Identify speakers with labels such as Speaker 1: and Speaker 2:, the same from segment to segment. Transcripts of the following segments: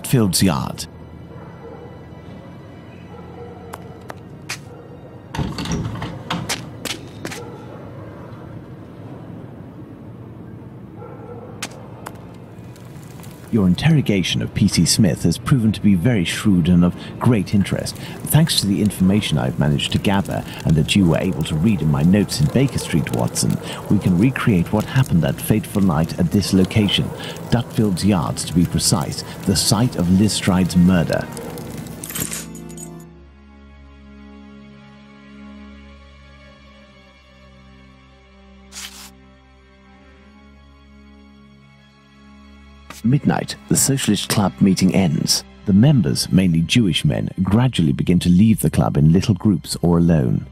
Speaker 1: Dutfield's yard. Your interrogation of P.C. Smith has proven to be very shrewd and of great interest. Thanks to the information I've managed to gather and that you were able to read in my notes in Baker Street, Watson, we can recreate what happened that fateful night at this location, Dutfield's Yards to be precise, the site of Liz Stride's murder. Midnight, the Socialist Club meeting ends. The members, mainly Jewish men, gradually begin to leave the club in little groups or alone.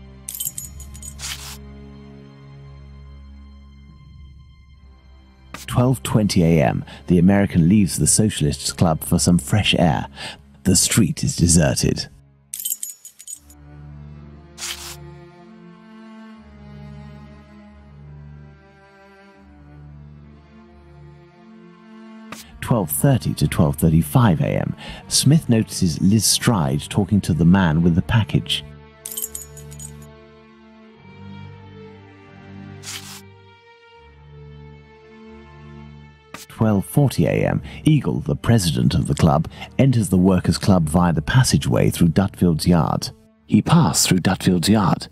Speaker 1: At 12:20 a.m., the American leaves the Socialists Club for some fresh air. The street is deserted. 12:30 to 12:35 a.m., Smith notices Liz Stride talking to the man with the package. At 12:40 a.m., Eagle, the president of the club, enters the workers' club via the passageway through Dutfield's yard. He passed through Dutfield's yard.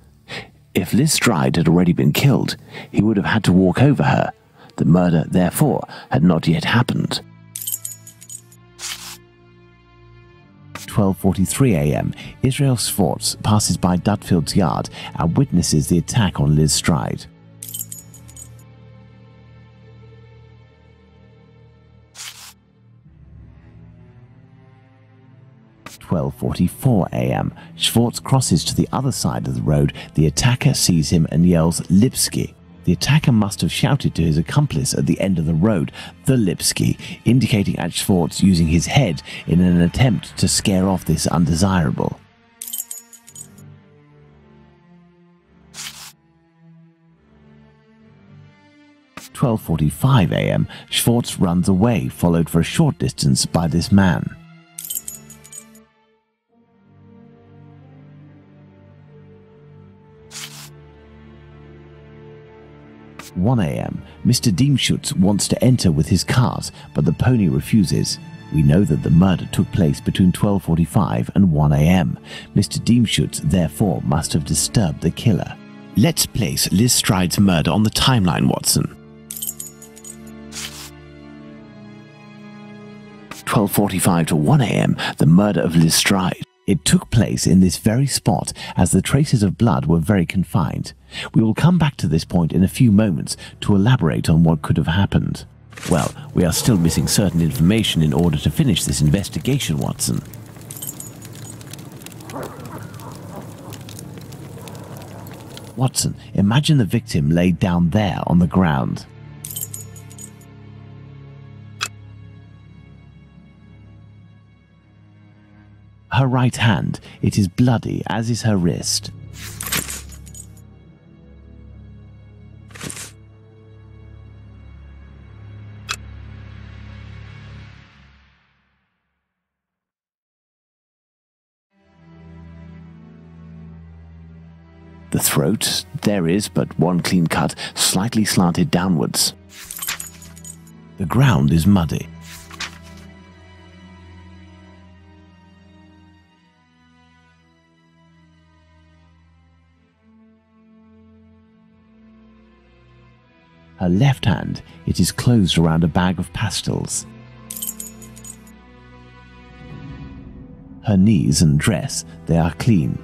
Speaker 1: If Liz Stride had already been killed, he would have had to walk over her. The murder, therefore, had not yet happened. 12:43 a.m., Israel Schwartz passes by Dutfield's yard and witnesses the attack on Liz Stride. At 12:44 a.m., Schwartz crosses to the other side of the road. The attacker sees him and yells, "Lipsky." The attacker must have shouted to his accomplice at the end of the road, "The Lipsky," indicating at Schwartz using his head in an attempt to scare off this undesirable. At 12:45 a.m., Schwartz runs away, followed for a short distance by this man. 1 a.m. Mr. Diemschutz wants to enter with his cart, but the pony refuses. We know that the murder took place between 12:45 and 1 a.m. Mr. Diemschutz, therefore, must have disturbed the killer. Let's place Liz Stride's murder on the timeline, Watson. 12:45 to 1 a.m., the murder of Liz Stride. It took place in this very spot, as the traces of blood were very confined. We will come back to this point in a few moments to elaborate on what could have happened. Well, we are still missing certain information in order to finish this investigation, Watson. Watson, imagine the victim laid down there on the ground. Her right hand, it is bloody, as is her wrist. The throat, there is but one clean cut, slightly slanted downwards. The ground is muddy. Her left hand, it is closed around a bag of pastils. Her knees and dress, they are clean.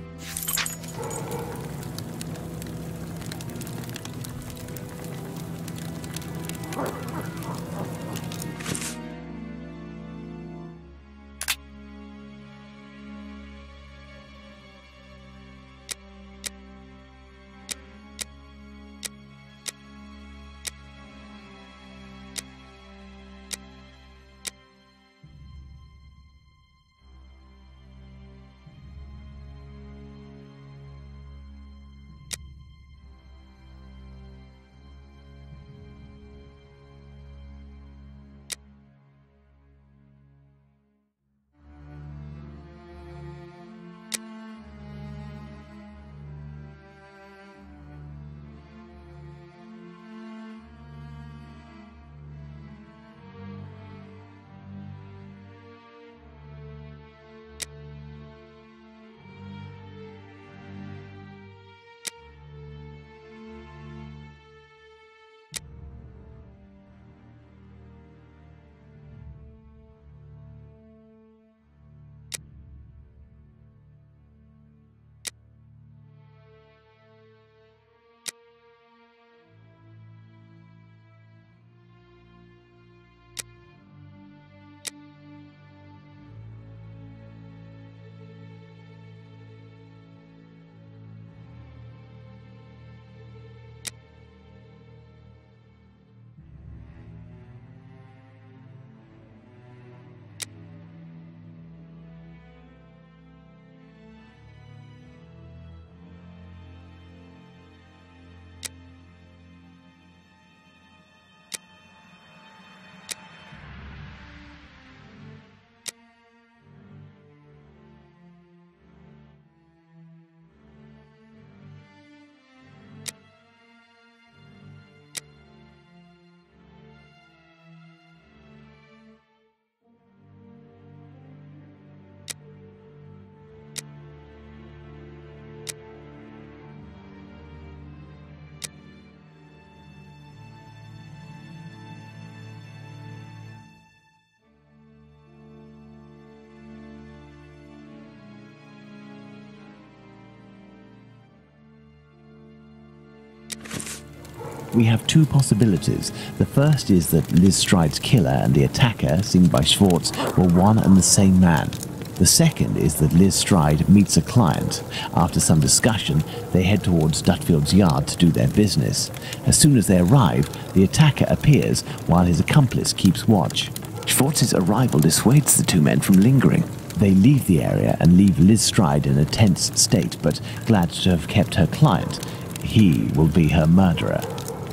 Speaker 1: We have two possibilities. The first is that Liz Stride's killer and the attacker, seen by Schwartz, were one and the same man. The second is that Liz Stride meets a client. After some discussion, they head towards Dutfield's yard to do their business. As soon as they arrive, the attacker appears while his accomplice keeps watch. Schwartz's arrival dissuades the two men from lingering. They leave the area and leave Liz Stride in a tense state, but glad to have kept her client. He will be her murderer.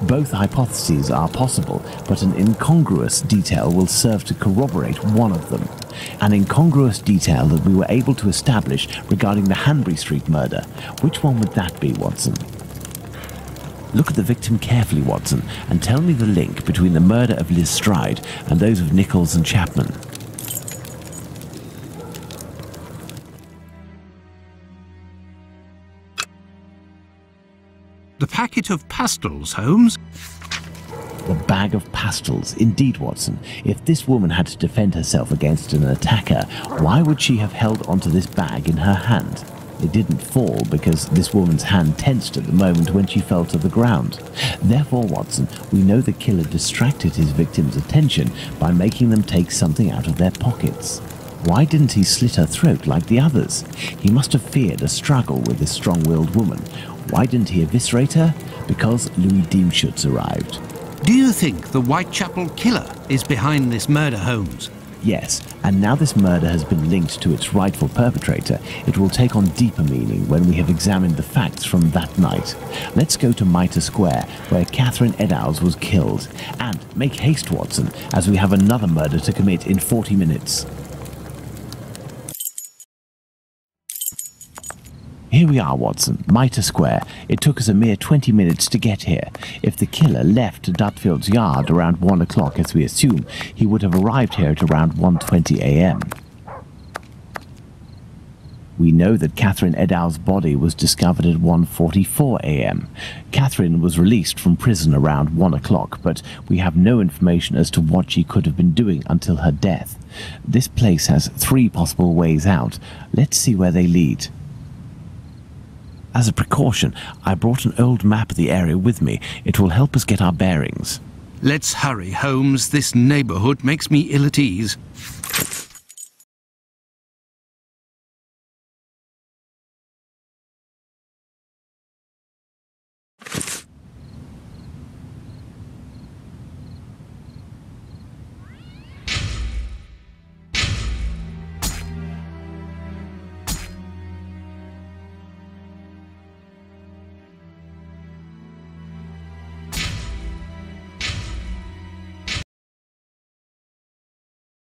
Speaker 1: Both hypotheses are possible, but an incongruous detail will serve to corroborate one of them. An incongruous detail that we were able to establish regarding the Hanbury Street murder. Which one would that be, Watson? Look at the victim carefully, Watson, and tell me the link between the murder of Liz Stride and those of Nichols and Chapman.
Speaker 2: The packet of pastels, Holmes.
Speaker 1: The bag of pastels. Indeed, Watson. If this woman had to defend herself against an attacker, why would she have held onto this bag in her hand? It didn't fall because this woman's hand tensed at the moment when she fell to the ground. Therefore, Watson, we know the killer distracted his victim's attention by making them take something out of their pockets. Why didn't he slit her throat like the others? He must have feared a struggle with this strong-willed woman. Why didn't he eviscerate her? Because Louis Diemschutz arrived.
Speaker 2: Do you think the Whitechapel killer is behind this murder, Holmes?
Speaker 1: Yes, and now this murder has been linked to its rightful perpetrator, it will take on deeper meaning when we have examined the facts from that night. Let's go to Mitre Square, where Catherine Eddowes was killed. And make haste, Watson, as we have another murder to commit in 40 minutes. Here we are, Watson, Mitre Square. It took us a mere 20 minutes to get here. If the killer left Dutfield's yard around 1 o'clock, as we assume, he would have arrived here at around 1:20 a.m. We know that Catherine Eddowes' body was discovered at 1:44 a.m. Catherine was released from prison around 1 o'clock, but we have no information as to what she could have been doing until her death. This place has 3 possible ways out. Let's see where they lead. As a precaution, I brought an old map of the area with me. It will help us get our bearings.
Speaker 2: Let's hurry, Holmes. This neighborhood makes me ill at ease.